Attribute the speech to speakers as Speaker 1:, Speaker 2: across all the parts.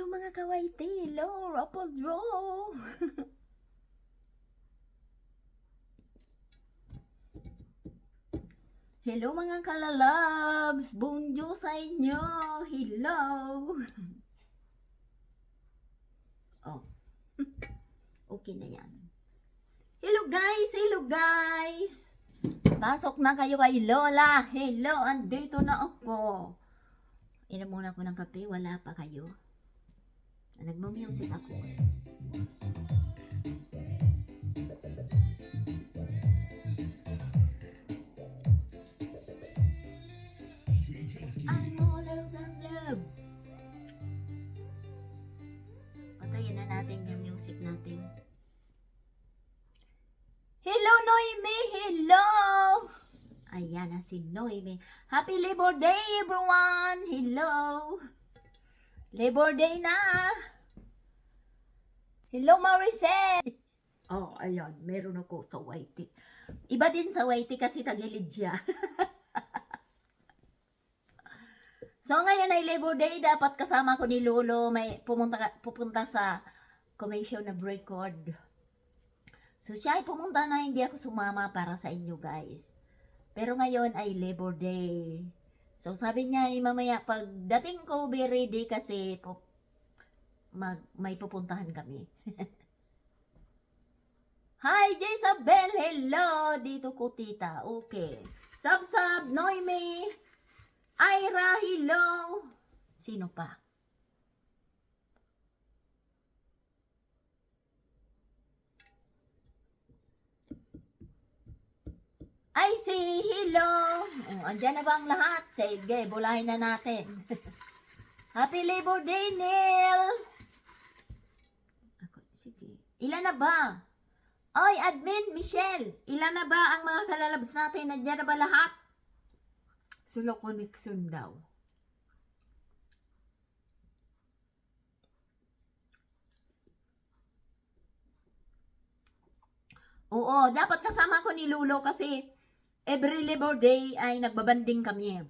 Speaker 1: Hello mga kawaiti, hello, Rapple Draw. Hello mga kalalabs, bonjour sa inyo, hello. Oh, okay na yan. Hello guys. Pasok na kayo kay Lola. Hello, andito na ako. Inom muna ako ng kape, wala pa kayo. Nagmo-music ako. Ang mulaw ng love. Patayin na natin yung music natin. Hello Noemi, hello! Ayan na si Noemi. Happy Labor Day everyone! Hello! Labor Day na! Hello Maricel! Oh, ayan. Meron ako sa Waiti. Iba din sa Waiti kasi tagilid siya. So ngayon ay Labor Day. Dapat kasama ko ni Lolo. May pupunta sa Commission of Record. So siya ay pumunta na, hindi ako sumama para sa inyo guys. Pero ngayon ay Labor Day. So sabi niya ay mamaya pagdating ko be ready kasi may pupuntahan kami. Hi Jezabel, hello! Dito ko tita, okay. Sab, Noemi, Ira, hello! Sino pa? Ay, si hello! Andyan na ba ang lahat? Sige, bulahin na natin. Happy Labor Day, Neil! Sige. Ilan na ba? Oy, admin, Michelle! Ilan na ba ang mga kalalabs natin? Nandiyan na ba lahat? Solo connection daw. Oo, dapat kasama ko ni Lulo kasi every Labor Day ay nagbabanding kami.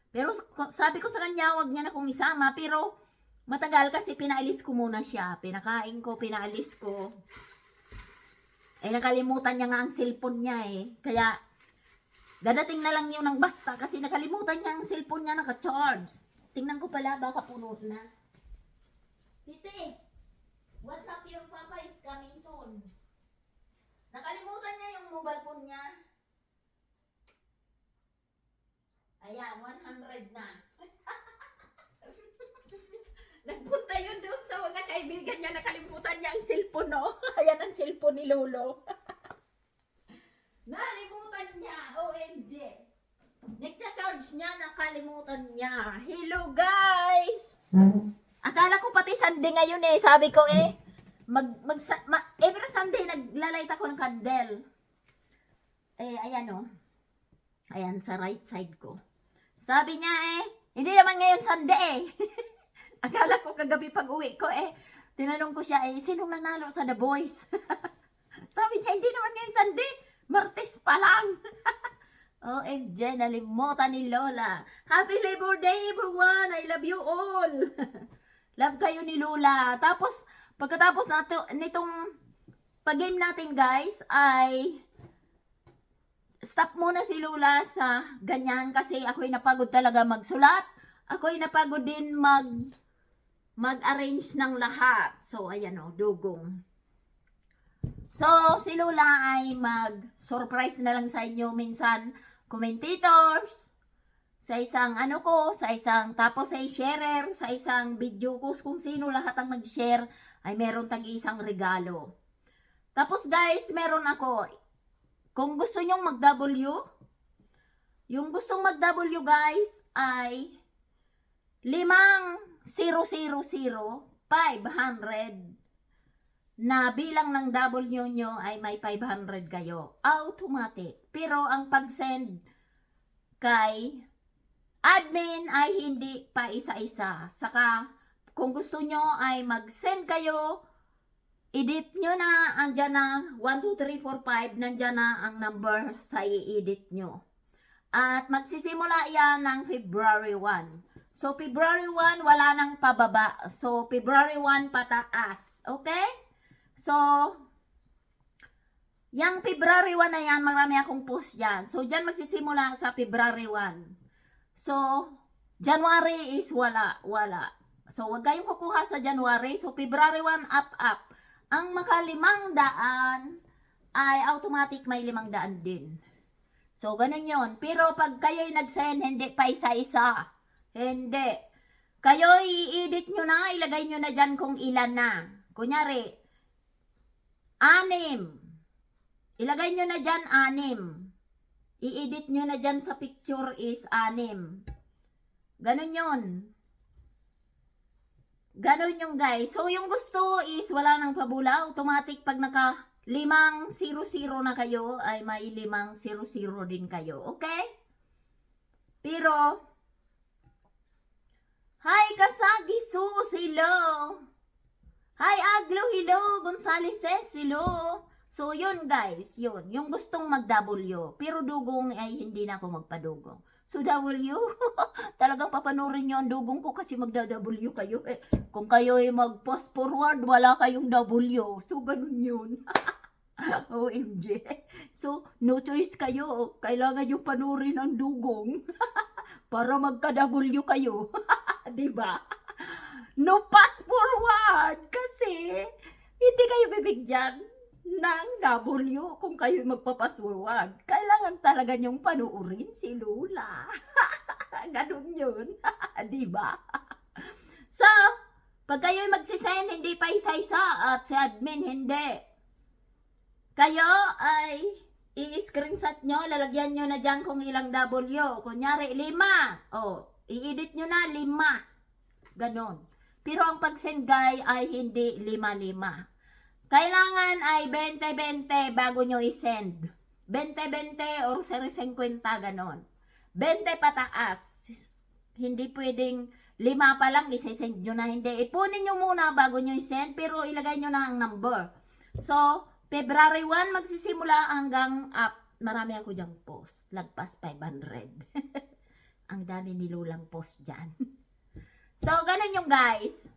Speaker 1: Pero sabi ko sa kanya, wag niya na akong isama. Pero matagal kasi pinaalis ko muna siya. Pinakain ko, pinaalis ko. Eh nakalimutan niya nga ang cellphone niya eh. Kaya dadating na lang yun ng basta kasi nakalimutan niya ang cellphone niya naka-charge. Tingnan ko pala, baka puno na. Pite, what's up, your papa is coming soon. Nakalimutan niya yung mobile phone niya. Ayan, 100 na. Nagpunta yun doon sa mga kaibigan niya, nakalimutan niya ang cellphone, no? Ayan ang cellphone ni Lolo. Nalimutan niya, OMG. Nagcha-charge niya, nakalimutan niya. Hello, guys! Akala ko pati Sunday ngayon eh. Sabi ko eh, every Sunday naglalight ako ng candle. Eh, ayan o. Ayan, sa right side ko. Sabi niya eh, hindi naman ngayon Sunday eh. Akala ko kagabi pag uwi ko eh, tinanong ko siya eh, sinong nanalo sa The Voice? Sabi niya, hindi naman ngayon Sunday, Martes pa lang. OMG, nalimutan ni Lola. Happy Labor Day everyone, I love you all. Love kayo ni Lola. Tapos, pagkatapos nitong pag-game natin guys, ay stop muna si Lola sa ganyan kasi ako'y napagod talaga magsulat. Ako'y napagod din mag-arrange ng lahat. So, ayan o, dugong. So, si Lola ay mag-surprise na lang sa inyo minsan, commentators, sa isang tapos ay sharer, sa isang video ko, kung sino lahat ang nag-share, ay meron tag-isang regalo. Tapos guys, meron ako, kung gusto nyong mag-W, yung gustong mag-W guys, ay 5,000,500 na bilang ng W nyo ay may 500 kayo. Automatic. Pero ang pag-send kay admin ay hindi pa isa-isa. Saka kung gusto nyo ay mag-send kayo, edit nyo na, andyan na 1, 2, 3, 4, 5, nandyan na ang number sa i-edit nyo. At magsisimula yan ng February 1. So, February 1, wala nang pababa. So, February 1, pataas. Okay? So, yung February 1 na yan, marami akong post yan. So, dyan magsisimula sa February 1. So, January is wala. So, wag kayong kukuha sa January. So, February 1, up. Ang makalimang daan ay automatic may 500 din. So, ganun yon. Pero pag kayo'y nag-send, hindi pa isa-isa. Hindi. Kayo i-edit nyo na, ilagay nyo na dyan kung ilan na. Kunyari, 6. Ilagay nyo na dyan 6. I-edit nyo na dyan sa picture is 6. Ganun yon. Ganun yung guys. So, yung gusto is wala nang pabula. Automatic pag naka 500 na kayo, ay may 500 din kayo. Okay? Pero, hi Kasagi Sus, hello. Hi Aglo, hello. Gonzales, hello. So, yun guys, yun. Yung gustong mag-W. Pero dugong ay hindi na ako magpadugong. So, W, talagang papanurin nyo ang dugong ko kasi magda-W kayo. Kung kayo ay mag-post forward, wala kayong W. So, ganun yun. OMG. So, no choice kayo. Kailangan yung panurin ang dugong para magka-W kayo. Diba? No pass forward kasi hindi kayo bibigyan ng W kung kayo magpapas-forward. Kailangan talaga niyong panuurin si Lola. Ganun yun. Diba? So, pag kayo'y magsisend, hindi pa isa-isa at si admin hindi. Kayo ay i-screenshot nyo, lalagyan nyo na dyan kung ilang W. Kunyari, 5. O, i-edit nyo na 5. Ganon. Pero ang pag-send guy ay hindi 5-5. Kailangan ay 20-20 bago nyo i-send. 20-20 or 0.50 ganon. 20 pataas. Hindi pwedeng 5 pa lang i-send nyo na. Hindi. Ipunin nyo muna bago nyo i-send pero ilagay nyo na ang number. So, February 1 magsisimula hanggang up. Marami ako dyang post. Lagpas 500. Ang dami ni Lulang post dyan. So, ganun yung guys.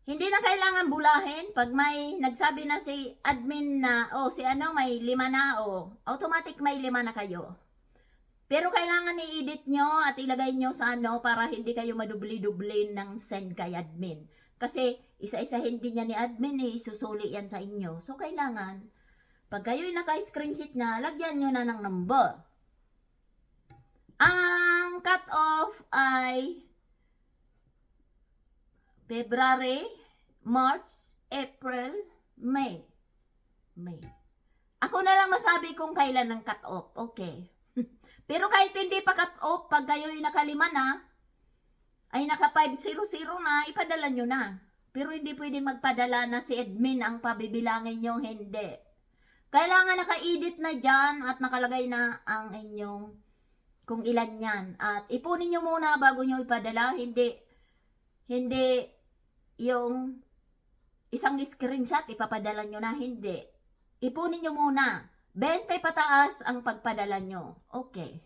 Speaker 1: Hindi na kailangan bulahin. Pag may nagsabi na si admin na, si ano, may 5 na, automatic may 5 na kayo. Pero kailangan i-edit nyo at ilagay nyo sa ano para hindi kayo madubli-dubli ng send kay admin. Kasi isa-isahin din niya ni admin isusuli yan sa inyo. So, kailangan, pag kayo'y naka-screenshot na, lagyan nyo na ng number. Ang cut-off ay February, March, April, May. Ako na lang masabi kung kailan ang cut-off. Okay. Pero kahit hindi pa cut-off, pag kayo'y naka-5 na, ay naka-500 na, ipadala nyo na. Pero hindi pwedeng magpadala na si admin ang pabibilangin nyo, hindi. Kailangan naka-edit na dyan at nakalagay na ang inyong kung ilan yan. At ipunin nyo muna bago nyo ipadala, hindi yung isang screenshot, ipapadala nyo na, hindi. Ipunin nyo muna. 20 pataas ang pagpadala nyo. Okay.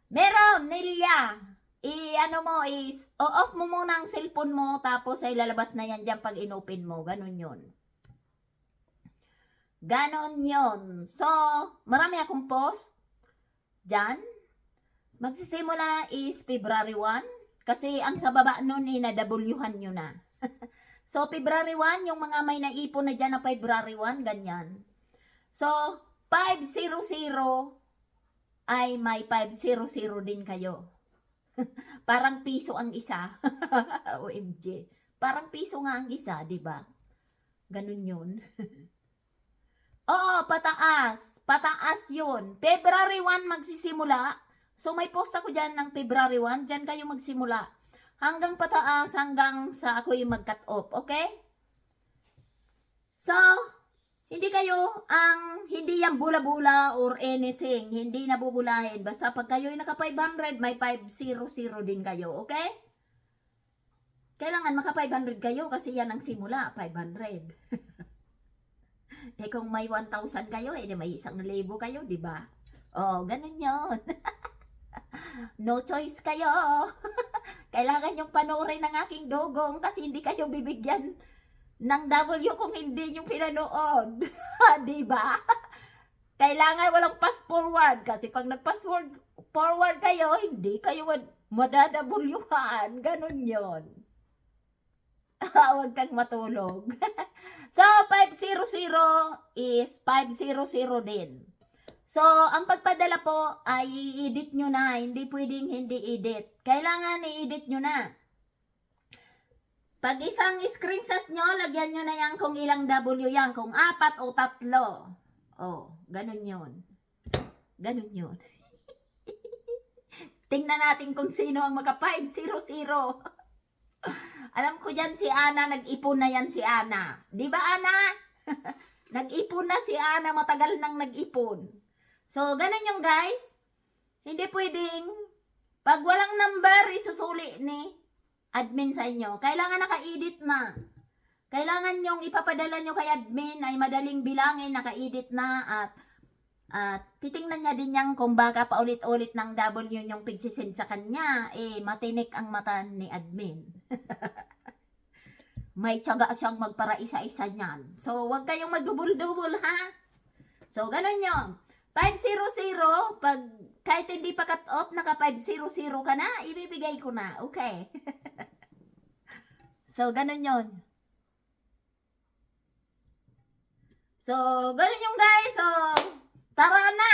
Speaker 1: Meron, Nelia. I-ano mo is, off mo muna ang cellphone mo, tapos ay lalabas na yan dyan pag inopen mo. Ganon yun. Ganon yun. So, marami akong post dyan. Magsisimula is February 1. Kasi ang sa baba nun na-W-han nyo na. So, February 1, yung mga may naipon na dyan na February 1, ganyan. So, 500 ay may 500 din kayo. Parang piso ang isa. OMG. Parang piso nga ang isa, di ba? Ganun yun. Oo, pataas. Pataas yun. February 1 magsisimula. So, may post ako dyan ng February 1. Dyan kayo magsimula. Hanggang pataas, hanggang sa ako yung mag-cut off. Okay? So, hindi kayo hindi yan bula-bula or anything. Hindi nabubulahin. Basta pag kayo yung naka 500, may 500 din kayo. Okay? Kailangan maka 500 kayo kasi yan ang simula, 500. Eh kung may 1,000 kayo, eh di may 1,000 kayo, di ba? Oh, ganun yon. No choice kayo. Kailangan yung panoorin ng aking dugong kasi hindi kayo bibigyan ng W kung hindi yung pinanood. Di ba? Kailangan walang pass forward kasi pag nag-pass forward kayo, hindi kayo madadabulyuhan. Ganun yon. Huwag kang matulog. So, 500 is 500 din. So, ang pagpadala po ay i-edit nyo na. Hindi pwedeng hindi edit. Kailangan i-edit nyo na. Pag isang screenshot nyo, lagyan nyo na yan kung ilang W yan. Kung 4 o 3. Oh, ganun yun. Ganun yun. Tingnan natin kung sino ang maka 500. Alam ko dyan si Ana, nag-ipon na yan si Ana. Di ba Ana? Nag-ipon na si Ana, matagal nang nag-ipon. So, ganun yung guys. Hindi pwedeng, pag walang number, isusuli ni admin sa inyo. Kailangan naka-edit na. Kailangan yung ipapadala nyo kay admin ay madaling bilangin, naka-edit na at titingnan niya din yan kung baka paulit-ulit ng W yung pigsisend sa kanya. Eh, matinik ang mata ni admin. May tiyaga siyang magpara isa-isa niyan. So, wag kayong magdubol-dubol ha. So, ganun yun. 500, pag kahit hindi pa cut off, naka 500 ka na, ibibigay ko na. Okay. So, ganun yun. So, ganun yung guys. So, tara na.